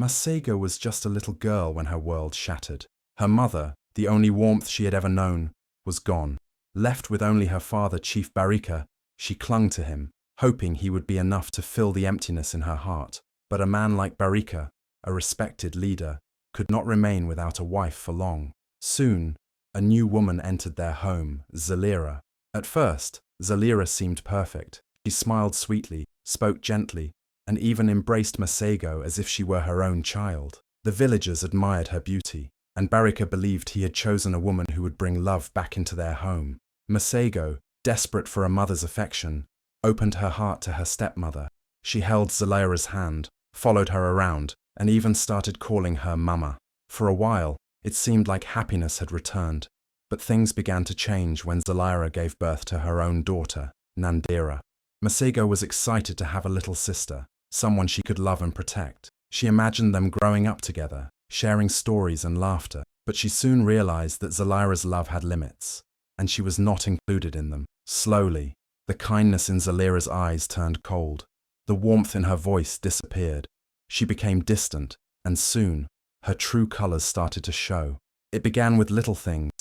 Masego was just a little girl when her world shattered. Her mother, the only warmth she had ever known, was gone. Left with only her father, Chief Barika, she clung to him, hoping he would be enough to fill the emptiness in her heart. But a man like Barika, a respected leader, could not remain without a wife for long. Soon, a new woman entered their home, Zalira. At first, Zalira seemed perfect. She smiled sweetly, spoke gently, and even embraced Masego as if she were her own child. The villagers admired her beauty, and Barika believed he had chosen a woman who would bring love back into their home. Masego, desperate for a mother's affection, opened her heart to her stepmother. She held Zalira's hand, followed her around, and even started calling her Mama. For a while, it seemed like happiness had returned, but things began to change when Zalira gave birth to her own daughter, Nandira. Masego was excited to have a little sister, someone she could love and protect. She imagined them growing up together, sharing stories and laughter, but she soon realized that Zalira's love had limits, and she was not included in them. Slowly, the kindness in Zalira's eyes turned cold. The warmth in her voice disappeared. She became distant, and soon, her true colors started to show. It began with little things,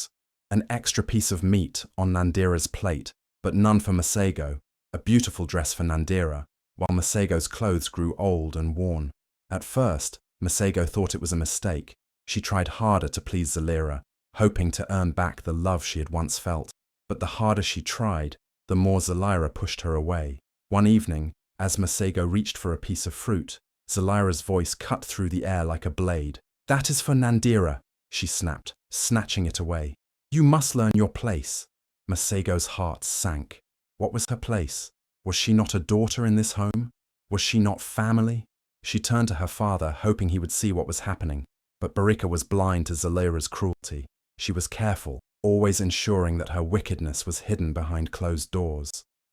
an extra piece of meat on Nandira's plate, but none for Masego, a beautiful dress for Nandira, while Masego's clothes grew old and worn. At first, Masego thought it was a mistake. She tried harder to please Zalira, hoping to earn back the love she had once felt. But the harder she tried, the more Zalira pushed her away. One evening, as Masego reached for a piece of fruit, Zalira's voice cut through the air like a blade. "That is for Nandira," she snapped, snatching it away. "You must learn your place." Masego's heart sank. What was her place? Was she not a daughter in this home? Was she not family? She turned to her father, hoping he would see what was happening. But Barika was blind to Zalira's cruelty. She was careful, always ensuring that her wickedness was hidden behind closed doors.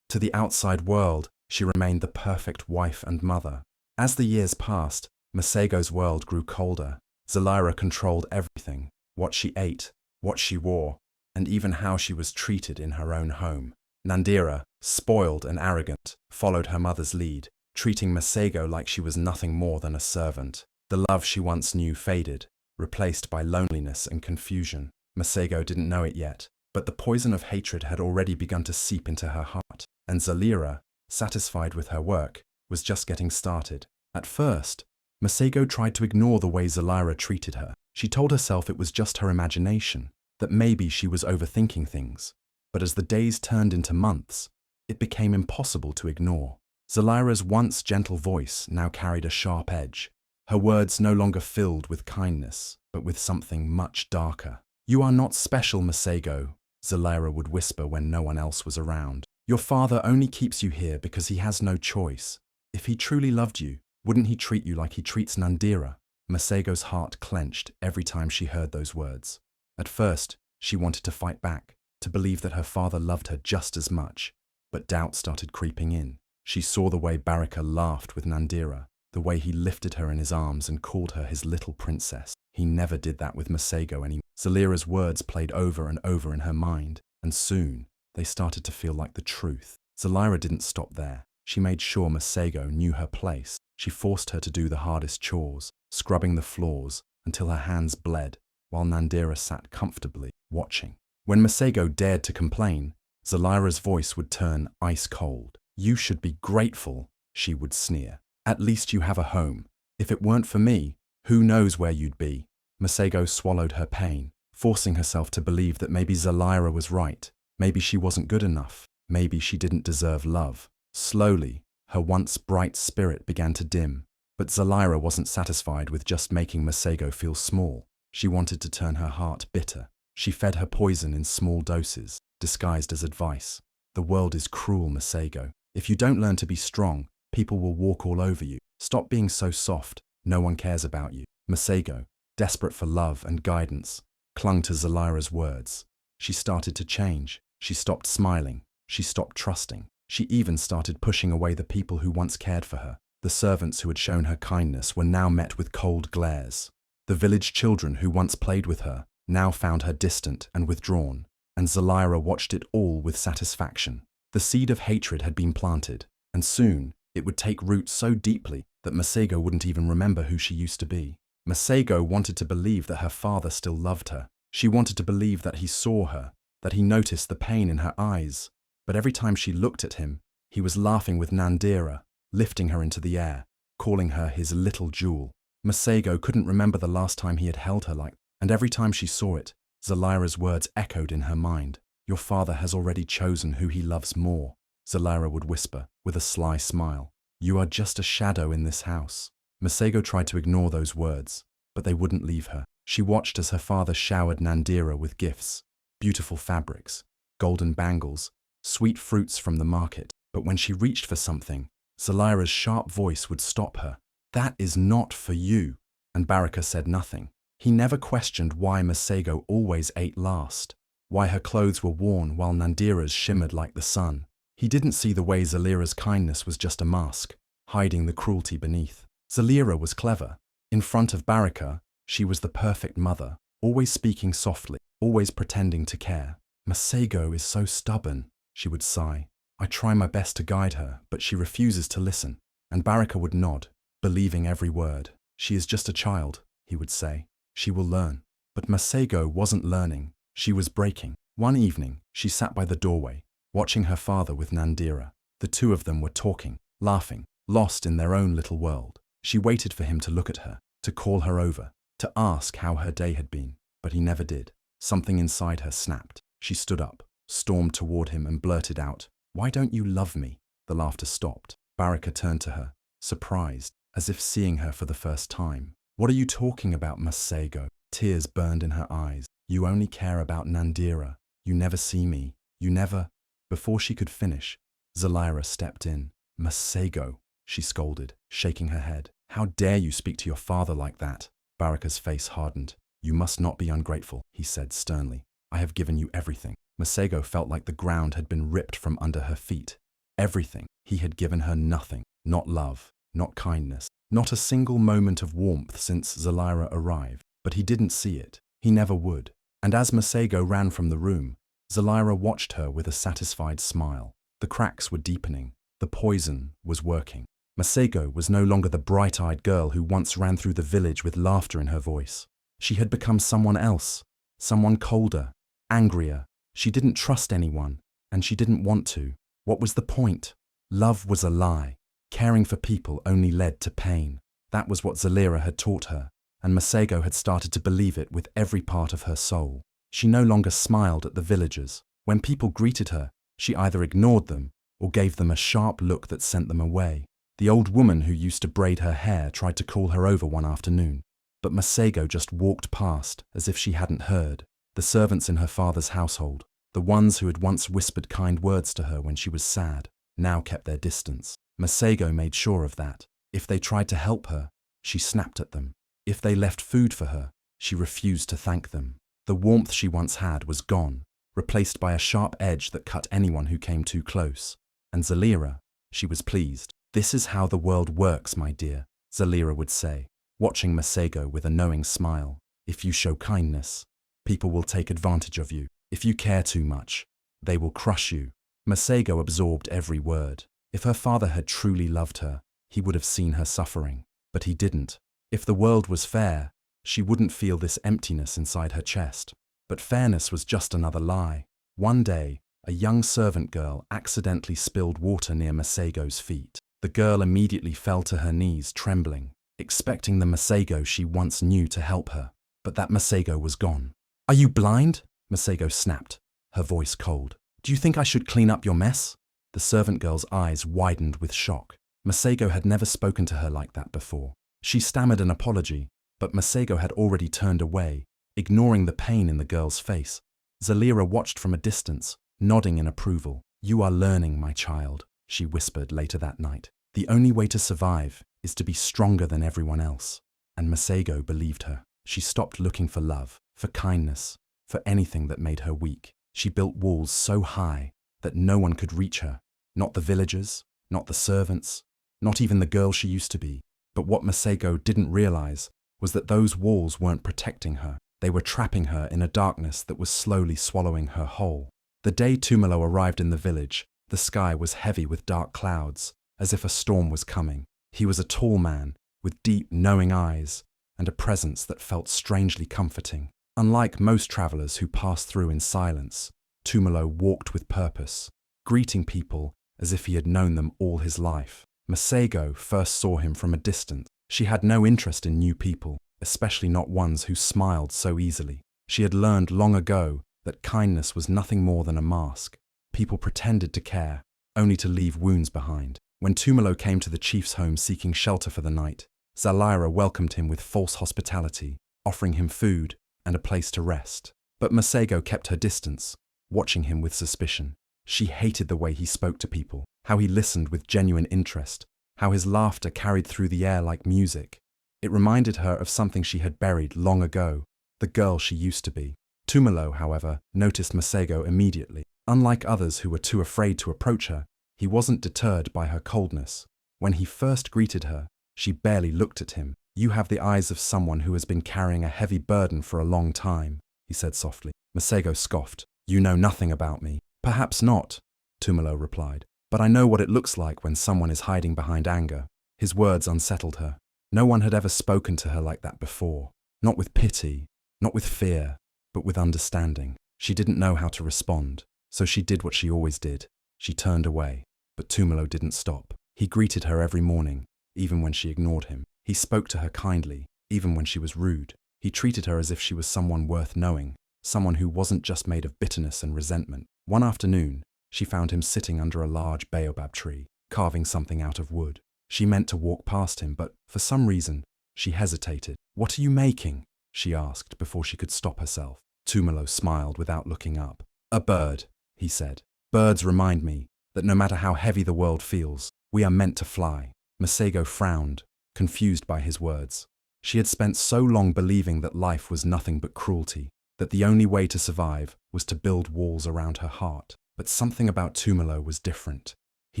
To the outside world, she remained the perfect wife and mother. As the years passed, Masego's world grew colder. Zalira controlled everything: what she ate, what she wore, and even how she was treated in her own home. Nandira, spoiled and arrogant, followed her mother's lead, treating Masego like she was nothing more than a servant. The love she once knew faded, replaced by loneliness and confusion. Masego didn't know it yet, but the poison of hatred had already begun to seep into her heart, and Zalira, satisfied with her work, was just getting started. At first, Masego tried to ignore the way Zalira treated her. She told herself it was just her imagination, that maybe she was overthinking things. But as the days turned into months, it became impossible to ignore. Zalira's once gentle voice now carried a sharp edge. Her words no longer filled with kindness, but with something much darker. "You are not special, Masego," Zalira would whisper when no one else was around. "Your father only keeps you here because he has no choice. If he truly loved you, wouldn't he treat you like he treats Nandira?" Masego's heart clenched every time she heard those words. At first, she wanted to fight back, to believe that her father loved her just as much, but doubt started creeping in. She saw the way Barika laughed with Nandira, the way he lifted her in his arms and called her his little princess. He never did that with Masego anymore. Zalira's words played over and over in her mind, and soon they started to feel like the truth. Zalira didn't stop there. She made sure Masego knew her place. She forced her to do the hardest chores, scrubbing the floors until her hands bled, while Nandira sat comfortably, watching. When Masego dared to complain, Zalira's voice would turn ice cold. "You should be grateful," she would sneer. "At least you have a home. If it weren't for me, who knows where you'd be?" Masego swallowed her pain, forcing herself to believe that maybe Zalira was right. Maybe she wasn't good enough. Maybe she didn't deserve love. Slowly, her once bright spirit began to dim. But Zalira wasn't satisfied with just making Masego feel small. She wanted to turn her heart bitter. She fed her poison in small doses, disguised as advice. "The world is cruel, Masego. If you don't learn to be strong, people will walk all over you. Stop being so soft. No one cares about you." Masego, desperate for love and guidance, clung to Zalira's words. She started to change. She stopped smiling. She stopped trusting. She even started pushing away the people who once cared for her. The servants who had shown her kindness were now met with cold glares. The village children who once played with her now found her distant and withdrawn, and Zalira watched it all with satisfaction. The seed of hatred had been planted, and soon it would take root so deeply that Masego wouldn't even remember who she used to be. Masego wanted to believe that her father still loved her. She wanted to believe that he saw her, that he noticed the pain in her eyes. But every time she looked at him, he was laughing with Nandira, lifting her into the air, calling her his little jewel. Masego couldn't remember the last time he had held her like that, and every time she saw it, Zalira's words echoed in her mind. Your father has already chosen who he loves more, Zalira would whisper, with a sly smile. You are just a shadow in this house. Masego tried to ignore those words, but they wouldn't leave her. She watched as her father showered Nandira with gifts, beautiful fabrics, golden bangles, sweet fruits from the market. But when she reached for something, Zalira's sharp voice would stop her. That is not for you, and Baraka said nothing. He never questioned why Masego always ate last, why her clothes were worn while Nandira's shimmered like the sun. He didn't see the way Zalira's kindness was just a mask, hiding the cruelty beneath. Zalira was clever. In front of Baraka, she was the perfect mother, always speaking softly, always pretending to care. Masego is so stubborn, she would sigh. I try my best to guide her, but she refuses to listen. And Baraka would nod, believing every word. She is just a child, he would say. She will learn. But Masego wasn't learning. She was breaking. One evening, she sat by the doorway, watching her father with Nandira. The two of them were talking, laughing, lost in their own little world. She waited for him to look at her, to call her over, to ask how her day had been. But he never did. Something inside her snapped. She stood up, stormed toward him and blurted out, "Why don't you love me?" The laughter stopped. Baraka turned to her, surprised, as if seeing her for the first time. "What are you talking about, Masego?" Tears burned in her eyes. "You only care about Nandira. You never see me. You never—" Before she could finish, Zalira stepped in. "Masego," she scolded, shaking her head. "How dare you speak to your father like that?" Baraka's face hardened. "You must not be ungrateful," he said sternly. "I have given you everything." Masego felt like the ground had been ripped from under her feet. Everything. He had given her nothing. Not love, not kindness, not a single moment of warmth since Zalira arrived. But he didn't see it. He never would. And as Masego ran from the room, Zalira watched her with a satisfied smile. The cracks were deepening. The poison was working. Masego was no longer the bright-eyed girl who once ran through the village with laughter in her voice. She had become someone else, someone colder, angrier. She didn't trust anyone, and she didn't want to. What was the point? Love was a lie. Caring for people only led to pain. That was what Zalira had taught her, and Masego had started to believe it with every part of her soul. She no longer smiled at the villagers. When people greeted her, she either ignored them or gave them a sharp look that sent them away. The old woman who used to braid her hair tried to call her over one afternoon, but Masego just walked past as if she hadn't heard. The servants in her father's household, the ones who had once whispered kind words to her when she was sad, now kept their distance. Masego made sure of that. If they tried to help her, she snapped at them. If they left food for her, she refused to thank them. The warmth she once had was gone, replaced by a sharp edge that cut anyone who came too close. And Zalira, she was pleased. "This is how the world works, my dear," Zalira would say, watching Masego with a knowing smile. "If you show kindness, people will take advantage of you. If you care too much, they will crush you." Masego absorbed every word. If her father had truly loved her, he would have seen her suffering. But he didn't. If the world was fair, she wouldn't feel this emptiness inside her chest. But fairness was just another lie. One day, a young servant girl accidentally spilled water near Masego's feet. The girl immediately fell to her knees, trembling, expecting the Masego she once knew to help her. But that Masego was gone. "Are you blind?" Masego snapped, her voice cold. "Do you think I should clean up your mess?" The servant girl's eyes widened with shock. Masego had never spoken to her like that before. She stammered an apology, but Masego had already turned away, ignoring the pain in the girl's face. Zalira watched from a distance, nodding in approval. "You are learning, my child," she whispered later that night. "The only way to survive is to be stronger than everyone else." And Masego believed her. She stopped looking for love, for kindness, for anything that made her weak. She built walls so high that no one could reach her. Not the villagers, not the servants, not even the girl she used to be. But what Masego didn't realize was that those walls weren't protecting her. They were trapping her in a darkness that was slowly swallowing her whole. The day Tumalo arrived in the village, the sky was heavy with dark clouds, as if a storm was coming. He was a tall man, with deep, knowing eyes, and a presence that felt strangely comforting. Unlike most travelers who passed through in silence, Tumalo walked with purpose, greeting people as if he had known them all his life. Masego first saw him from a distance. She had no interest in new people, especially not ones who smiled so easily. She had learned long ago that kindness was nothing more than a mask. People pretended to care, only to leave wounds behind. When Tumalo came to the chief's home seeking shelter for the night, Zalaira welcomed him with false hospitality, offering him food and a place to rest. But Masego kept her distance, watching him with suspicion. She hated the way he spoke to people, how he listened with genuine interest, how his laughter carried through the air like music. It reminded her of something she had buried long ago, the girl she used to be. Tumalo, however, noticed Masego immediately. Unlike others who were too afraid to approach her, he wasn't deterred by her coldness. When he first greeted her, she barely looked at him. "You have the eyes of someone who has been carrying a heavy burden for a long time," he said softly. Masego scoffed. "You know nothing about me." "Perhaps not," Tumalo replied, "but I know what it looks like when someone is hiding behind anger." His words unsettled her. No one had ever spoken to her like that before. Not with pity, not with fear, but with understanding. She didn't know how to respond, so she did what she always did. She turned away, but Tumalo didn't stop. He greeted her every morning, even when she ignored him. He spoke to her kindly, even when she was rude. He treated her as if she was someone worth knowing, someone who wasn't just made of bitterness and resentment. One afternoon, she found him sitting under a large baobab tree, carving something out of wood. She meant to walk past him, but for some reason, she hesitated. "What are you making?" she asked before she could stop herself. Tumalo smiled without looking up. "A bird," he said. "Birds remind me that no matter how heavy the world feels, we are meant to fly." Masego frowned, confused by his words. She had spent so long believing that life was nothing but cruelty, that the only way to survive was to build walls around her heart. But something about Tumalo was different. He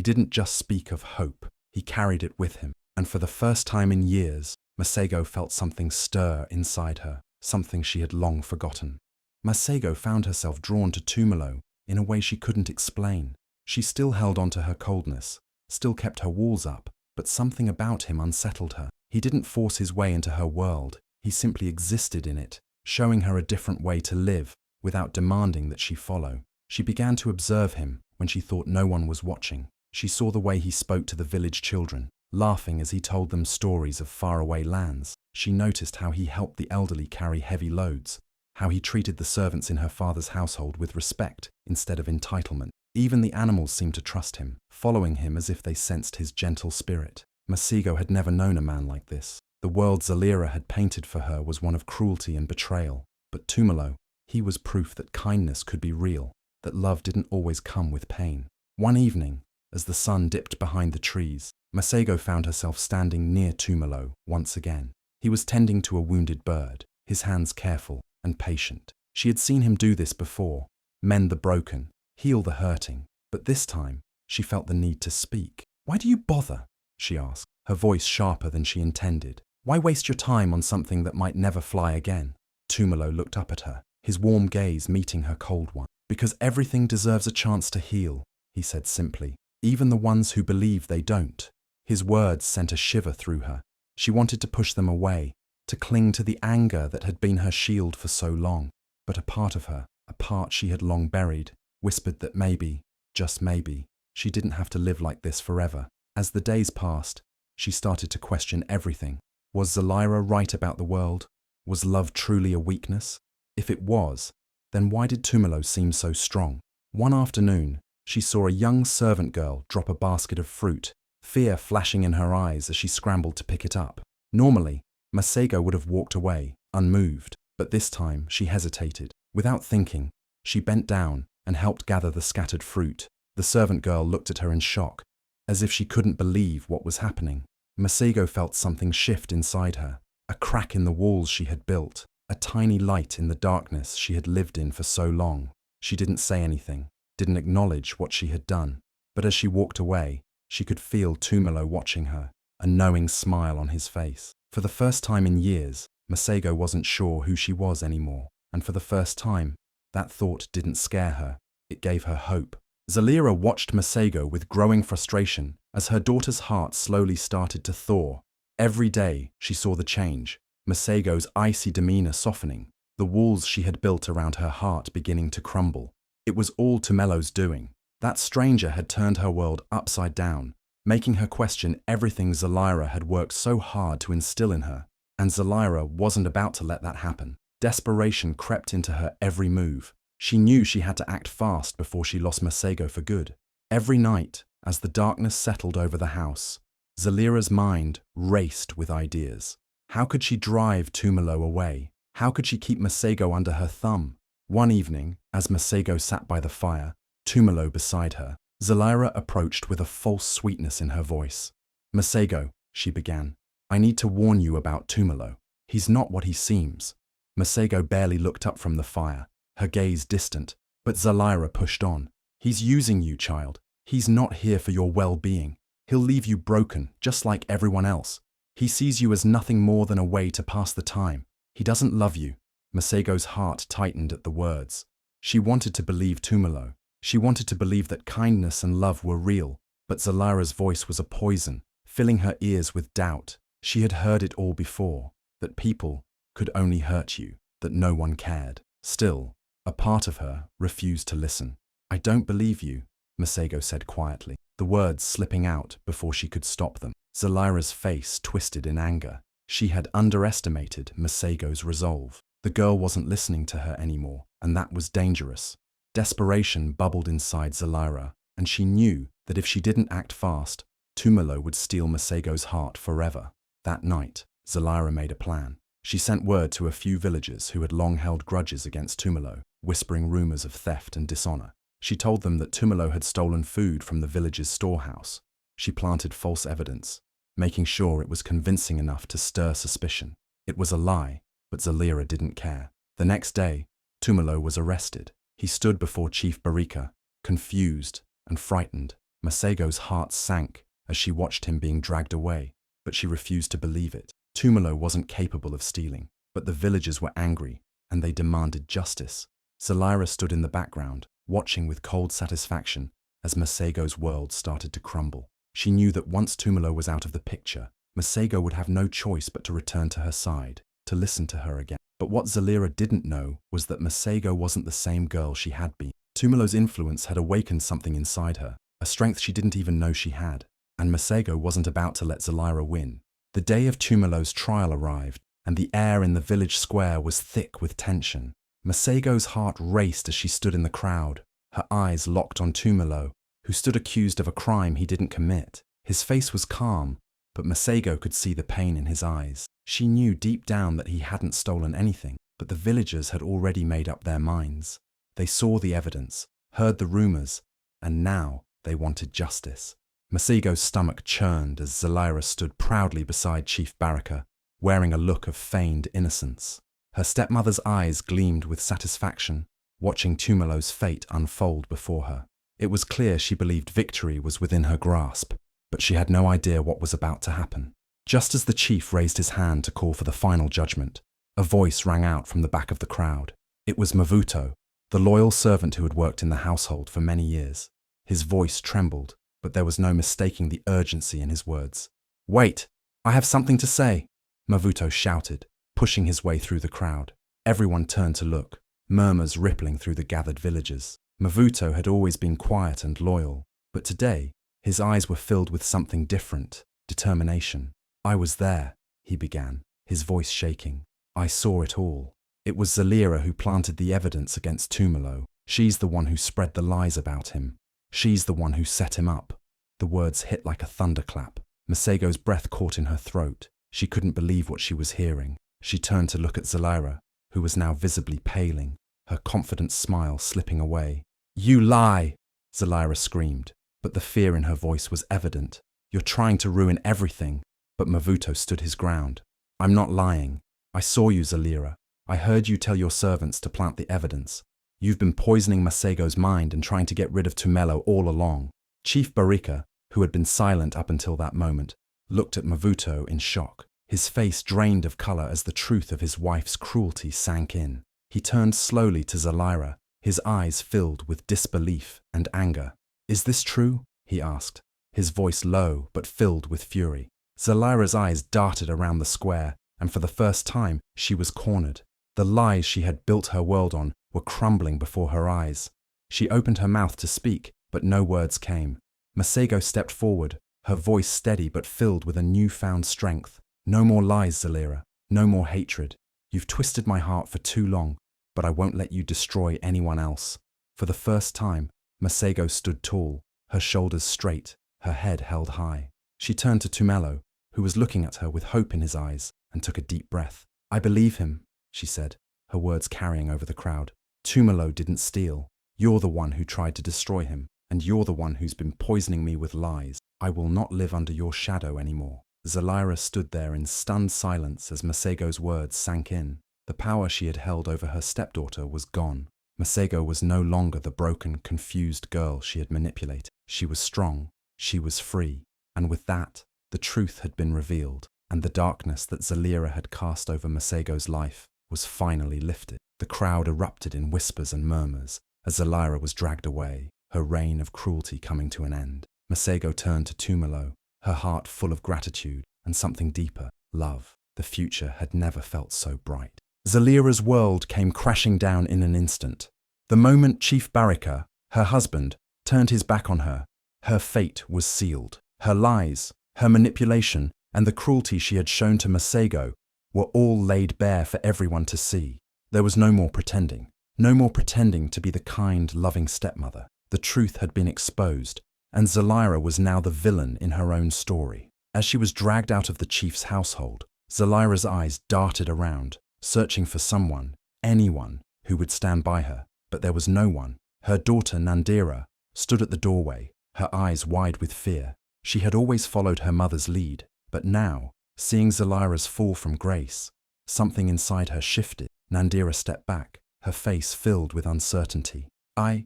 didn't just speak of hope, he carried it with him. And for the first time in years, Masego felt something stir inside her, something she had long forgotten. Masego found herself drawn to Tumalo in a way she couldn't explain. She still held on to her coldness, still kept her walls up, but something about him unsettled her. He didn't force his way into her world, he simply existed in it, showing her a different way to live without demanding that she follow. She began to observe him when she thought no one was watching. She saw the way he spoke to the village children, laughing as he told them stories of faraway lands. She noticed how he helped the elderly carry heavy loads, how he treated the servants in her father's household with respect instead of entitlement. Even the animals seemed to trust him, following him as if they sensed his gentle spirit. Masego had never known a man like this. The world Zalaira had painted for her was one of cruelty and betrayal. But Tumalo, he was proof that kindness could be real, that love didn't always come with pain. One evening, as the sun dipped behind the trees, Masego found herself standing near Tumalo once again. He was tending to a wounded bird, his hands careful and patient. She had seen him do this before, mend the broken, heal the hurting, but this time she felt the need to speak. "Why do you bother?" she asked, her voice sharper than she intended. "Why waste your time on something that might never fly again?" Tumalo looked up at her, his warm gaze meeting her cold one. "Because everything deserves a chance to heal," he said simply, "even the ones who believe they don't." His words sent a shiver through her. She wanted to push them away, to cling to the anger that had been her shield for so long. But a part of her, a part she had long buried, whispered that maybe, just maybe, she didn't have to live like this forever. As the days passed, she started to question everything. Was Zalaira right about the world? Was love truly a weakness? If it was, then why did Tumalo seem so strong? One afternoon, she saw a young servant girl drop a basket of fruit, fear flashing in her eyes as she scrambled to pick it up. Normally, Masego would have walked away, unmoved, but this time she hesitated. Without thinking, she bent down and helped gather the scattered fruit. The servant girl looked at her in shock, as if she couldn't believe what was happening. Masego felt something shift inside her, a crack in the walls she had built, a tiny light in the darkness she had lived in for so long. She didn't say anything, didn't acknowledge what she had done, but as she walked away, she could feel Tumalo watching her, a knowing smile on his face. For the first time in years, Masego wasn't sure who she was anymore, and for the first time, that thought didn't scare her, it gave her hope. Zalira watched Masego with growing frustration as her daughter's heart slowly started to thaw. Every day she saw the change, Masego's icy demeanor softening, the walls she had built around her heart beginning to crumble. It was all Tumelo's doing. That stranger had turned her world upside down, making her question everything Zalira had worked so hard to instill in her. And Zalira wasn't about to let that happen. Desperation crept into her every move. She knew she had to act fast before she lost Masego for good. Every night, as the darkness settled over the house, Zalira's mind raced with ideas. How could she drive Tumelo away? How could she keep Masego under her thumb? One evening, as Masego sat by the fire, Tumelo beside her, Zalira approached with a false sweetness in her voice. "Masego," she began, "I need to warn you about Tumelo. He's not what he seems." Masego barely looked up from the fire, her gaze distant, but Zalira pushed on. "He's using you, child. He's not here for your well-being. He'll leave you broken, just like everyone else. He sees you as nothing more than a way to pass the time. He doesn't love you." Masego's heart tightened at the words. She wanted to believe Tumelo. She wanted to believe that kindness and love were real, but Zalira's voice was a poison, filling her ears with doubt. She had heard it all before, that people could only hurt you, that no one cared. Still, a part of her refused to listen. "I don't believe you," Masego said quietly, the words slipping out before she could stop them. Zalira's face twisted in anger. She had underestimated Masego's resolve. The girl wasn't listening to her anymore, and that was dangerous. Desperation bubbled inside Zalira, and she knew that if she didn't act fast, Tumelo would steal Masego's heart forever. That night, Zalira made a plan. She sent word to a few villagers who had long held grudges against Tumelo, whispering rumors of theft and dishonor. She told them that Tumelo had stolen food from the village's storehouse. She planted false evidence, making sure it was convincing enough to stir suspicion. It was a lie, but Zalira didn't care. The next day, Tumelo was arrested. He stood before Chief Barika, confused and frightened. Masego's heart sank as she watched him being dragged away, but she refused to believe it. Tumelo wasn't capable of stealing, but the villagers were angry, and they demanded justice. Zalira stood in the background, watching with cold satisfaction as Masego's world started to crumble. She knew that once Tumelo was out of the picture, Masego would have no choice but to return to her side, to listen to her again. But what Zalira didn't know was that Masego wasn't the same girl she had been. Tumelo's influence had awakened something inside her, a strength she didn't even know she had, and Masego wasn't about to let Zalira win. The day of Tumelo's trial arrived, and the air in the village square was thick with tension. Masego's heart raced as she stood in the crowd, her eyes locked on Tumelo, who stood accused of a crime he didn't commit. His face was calm, but Masego could see the pain in his eyes. She knew deep down that he hadn't stolen anything, but the villagers had already made up their minds. They saw the evidence, heard the rumors, and now they wanted justice. Masego's stomach churned as Zalira stood proudly beside Chief Barika, wearing a look of feigned innocence. Her stepmother's eyes gleamed with satisfaction, watching Tumelo's fate unfold before her. It was clear she believed victory was within her grasp, but she had no idea what was about to happen. Just as the chief raised his hand to call for the final judgment, a voice rang out from the back of the crowd. It was Mavuto, the loyal servant who had worked in the household for many years. His voice trembled, but there was no mistaking the urgency in his words. "Wait, I have something to say," Mavuto shouted, pushing his way through the crowd. Everyone turned to look, murmurs rippling through the gathered villagers. Mavuto had always been quiet and loyal, but today his eyes were filled with something different, determination. "I was there," he began, his voice shaking. "I saw it all. It was Zalira who planted the evidence against Tumelo. She's the one who spread the lies about him. She's the one who set him up." The words hit like a thunderclap. Masego's breath caught in her throat. She couldn't believe what she was hearing. She turned to look at Zalira, who was now visibly paling, her confident smile slipping away. "You lie!" Zalira screamed, but the fear in her voice was evident. "You're trying to ruin everything." But Mavuto stood his ground. "I'm not lying. I saw you, Zalira. I heard you tell your servants to plant the evidence. You've been poisoning Masego's mind and trying to get rid of Tumelo all along." Chief Barika, who had been silent up until that moment, looked at Mavuto in shock. His face drained of color as the truth of his wife's cruelty sank in. He turned slowly to Zalira, his eyes filled with disbelief and anger. "Is this true?" he asked, his voice low but filled with fury. Zalira's eyes darted around the square, and for the first time she was cornered. The lies she had built her world on were crumbling before her eyes. She opened her mouth to speak, but no words came. Masego stepped forward, her voice steady but filled with a newfound strength. "No more lies, Zalira. No more hatred. You've twisted my heart for too long, but I won't let you destroy anyone else." For the first time, Masego stood tall, her shoulders straight, her head held high. She turned to Tumelo, who was looking at her with hope in his eyes, and took a deep breath. "I believe him," she said, her words carrying over the crowd. "Tumelo didn't steal. You're the one who tried to destroy him, and you're the one who's been poisoning me with lies. I will not live under your shadow anymore." Zalira stood there in stunned silence as Masego's words sank in. The power she had held over her stepdaughter was gone. Masego was no longer the broken, confused girl she had manipulated. She was strong, she was free, and with that, the truth had been revealed, and the darkness that Zalira had cast over Masego's life was finally lifted. The crowd erupted in whispers and murmurs as Zalira was dragged away, her reign of cruelty coming to an end. Masego turned to Tumelo, her heart full of gratitude and something deeper, love. The future had never felt so bright. Zalira's world came crashing down in an instant. The moment Chief Barika, her husband, turned his back on her, her fate was sealed. Her lies, her manipulation, and the cruelty she had shown to Masego were all laid bare for everyone to see. There was no more pretending. No more pretending to be the kind, loving stepmother. The truth had been exposed, and Zalira was now the villain in her own story. As she was dragged out of the chief's household, Zalira's eyes darted around, searching for someone, anyone, who would stand by her, but there was no one. Her daughter Nandira stood at the doorway, her eyes wide with fear. She had always followed her mother's lead, but now, seeing Zalira's fall from grace, something inside her shifted. Nandira stepped back, her face filled with uncertainty. I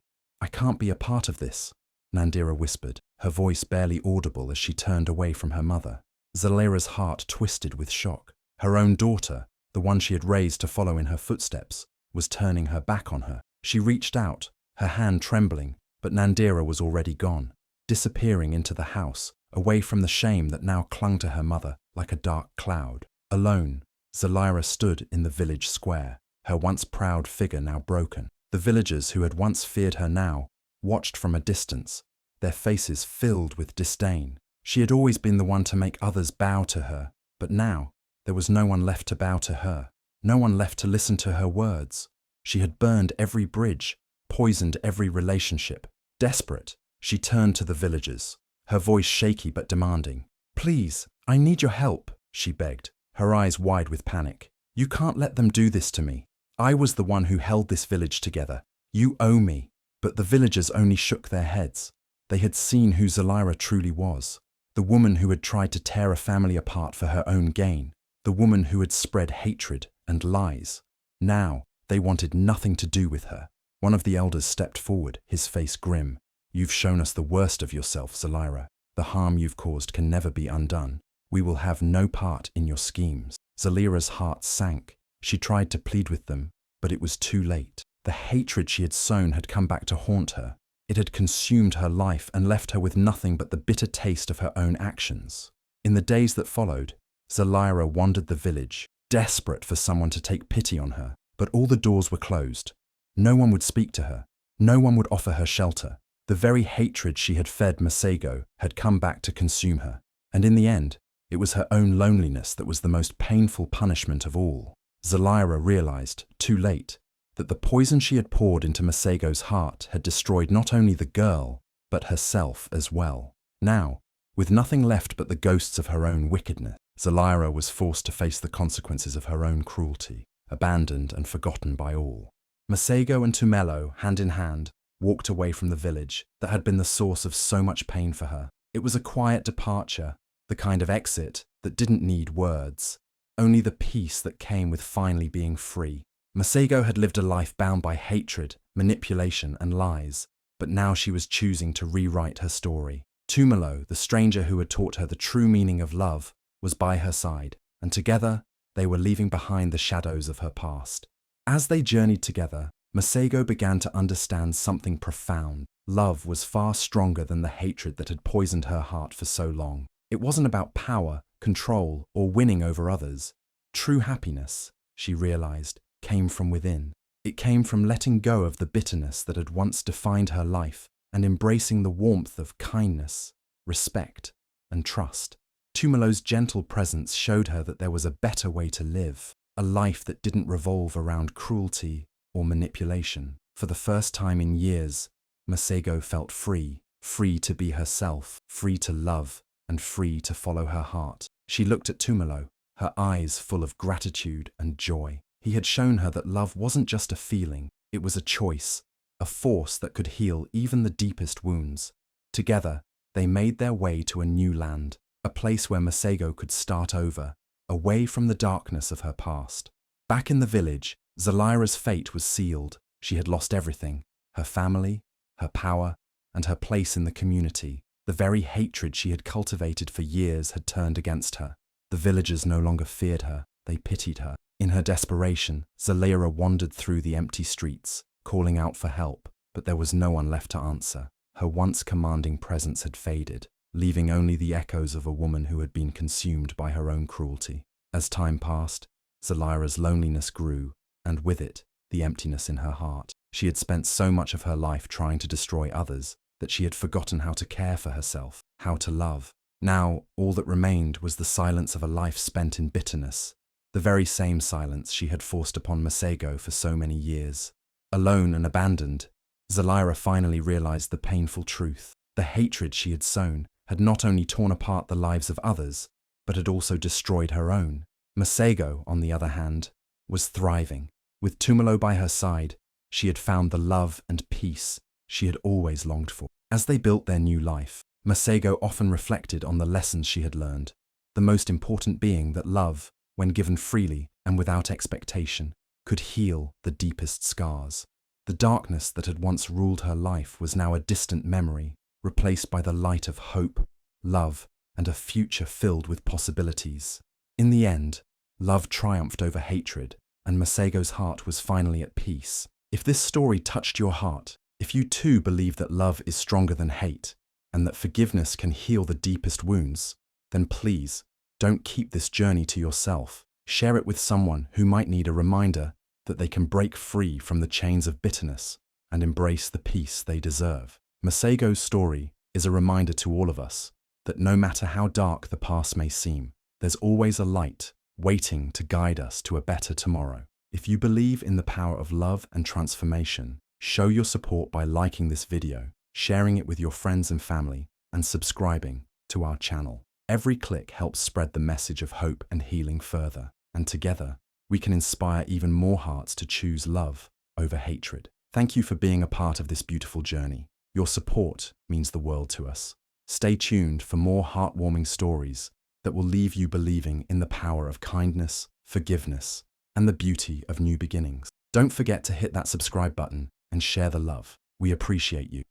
can't be a part of this," Nandira whispered, her voice barely audible as she turned away from her mother. Zalira's heart twisted with shock. Her own daughter, the one she had raised to follow in her footsteps, was turning her back on her. She reached out, her hand trembling, but Nandira was already gone, disappearing into the house, away from the shame that now clung to her mother like a dark cloud. Alone, Zalira stood in the village square, her once proud figure now broken. The villagers who had once feared her now watched from a distance, their faces filled with disdain. She had always been the one to make others bow to her, but now there was no one left to bow to her, no one left to listen to her words. She had burned every bridge, poisoned every relationship. Desperate, she turned to the villagers, her voice shaky but demanding. "Please, I need your help," she begged, her eyes wide with panic. "You can't let them do this to me. I was the one who held this village together. You owe me." But the villagers only shook their heads. They had seen who Zalira truly was, the woman who had tried to tear a family apart for her own gain, the woman who had spread hatred and lies. Now, they wanted nothing to do with her. One of the elders stepped forward, his face grim. "You've shown us the worst of yourself, Zalira. The harm you've caused can never be undone. We will have no part in your schemes." Zalira's heart sank. She tried to plead with them, but it was too late. The hatred she had sown had come back to haunt her. It had consumed her life and left her with nothing but the bitter taste of her own actions. In the days that followed, Zalira wandered the village, desperate for someone to take pity on her, but all the doors were closed. No one would speak to her. No one would offer her shelter. The very hatred she had fed Masego had come back to consume her, and in the end, it was her own loneliness that was the most painful punishment of all. Zalira realized, too late, that the poison she had poured into Masego's heart had destroyed not only the girl, but herself as well. Now, with nothing left but the ghosts of her own wickedness, Zalira was forced to face the consequences of her own cruelty, abandoned and forgotten by all. Masego and Tumelo, hand in hand, walked away from the village that had been the source of so much pain for her. It was a quiet departure, the kind of exit that didn't need words, only the peace that came with finally being free. Masego had lived a life bound by hatred, manipulation, and lies, but now she was choosing to rewrite her story. Tumelo, the stranger who had taught her the true meaning of love, was by her side, and together they were leaving behind the shadows of her past. As they journeyed together, Masego began to understand something profound. Love was far stronger than the hatred that had poisoned her heart for so long. It wasn't about power, control, or winning over others. True happiness, she realized, came from within. It came from letting go of the bitterness that had once defined her life and embracing the warmth of kindness, respect, and trust. Tumalo's gentle presence showed her that there was a better way to live, a life that didn't revolve around cruelty or manipulation. For the first time in years, Masego felt free, free to be herself, free to love, and free to follow her heart. She looked at Tumalo, her eyes full of gratitude and joy. He had shown her that love wasn't just a feeling, it was a choice, a force that could heal even the deepest wounds. Together, they made their way to a new land, a place where Masego could start over, away from the darkness of her past. Back in the village, Zalaira's fate was sealed. She had lost everything, her family, her power, and her place in the community. The very hatred she had cultivated for years had turned against her. The villagers no longer feared her, they pitied her. In her desperation, Zalaira wandered through the empty streets, calling out for help, but there was no one left to answer. Her once commanding presence had faded, leaving only the echoes of a woman who had been consumed by her own cruelty. As time passed, Zalaira's loneliness grew, and with it, the emptiness in her heart. She had spent so much of her life trying to destroy others that she had forgotten how to care for herself, how to love. Now, all that remained was the silence of a life spent in bitterness, the very same silence she had forced upon Masego for so many years. Alone and abandoned, Zalaira finally realized the painful truth. The hatred she had sown had not only torn apart the lives of others, but had also destroyed her own. Masego, on the other hand, was thriving. With Tumalo by her side, she had found the love and peace she had always longed for. As they built their new life, Masego often reflected on the lessons she had learned, the most important being that love, when given freely and without expectation, could heal the deepest scars. The darkness that had once ruled her life was now a distant memory, replaced by the light of hope, love, and a future filled with possibilities. In the end, love triumphed over hatred, and Masego's heart was finally at peace. If this story touched your heart, if you too believe that love is stronger than hate, and that forgiveness can heal the deepest wounds, then please, don't keep this journey to yourself. Share it with someone who might need a reminder that they can break free from the chains of bitterness and embrace the peace they deserve. Masego's story is a reminder to all of us that no matter how dark the past may seem, there's always a light waiting to guide us to a better tomorrow. If you believe in the power of love and transformation, show your support by liking this video, sharing it with your friends and family, and subscribing to our channel. Every click helps spread the message of hope and healing further, and together, we can inspire even more hearts to choose love over hatred. Thank you for being a part of this beautiful journey. Your support means the world to us. Stay tuned for more heartwarming stories that will leave you believing in the power of kindness, forgiveness, and the beauty of new beginnings. Don't forget to hit that subscribe button and share the love. We appreciate you.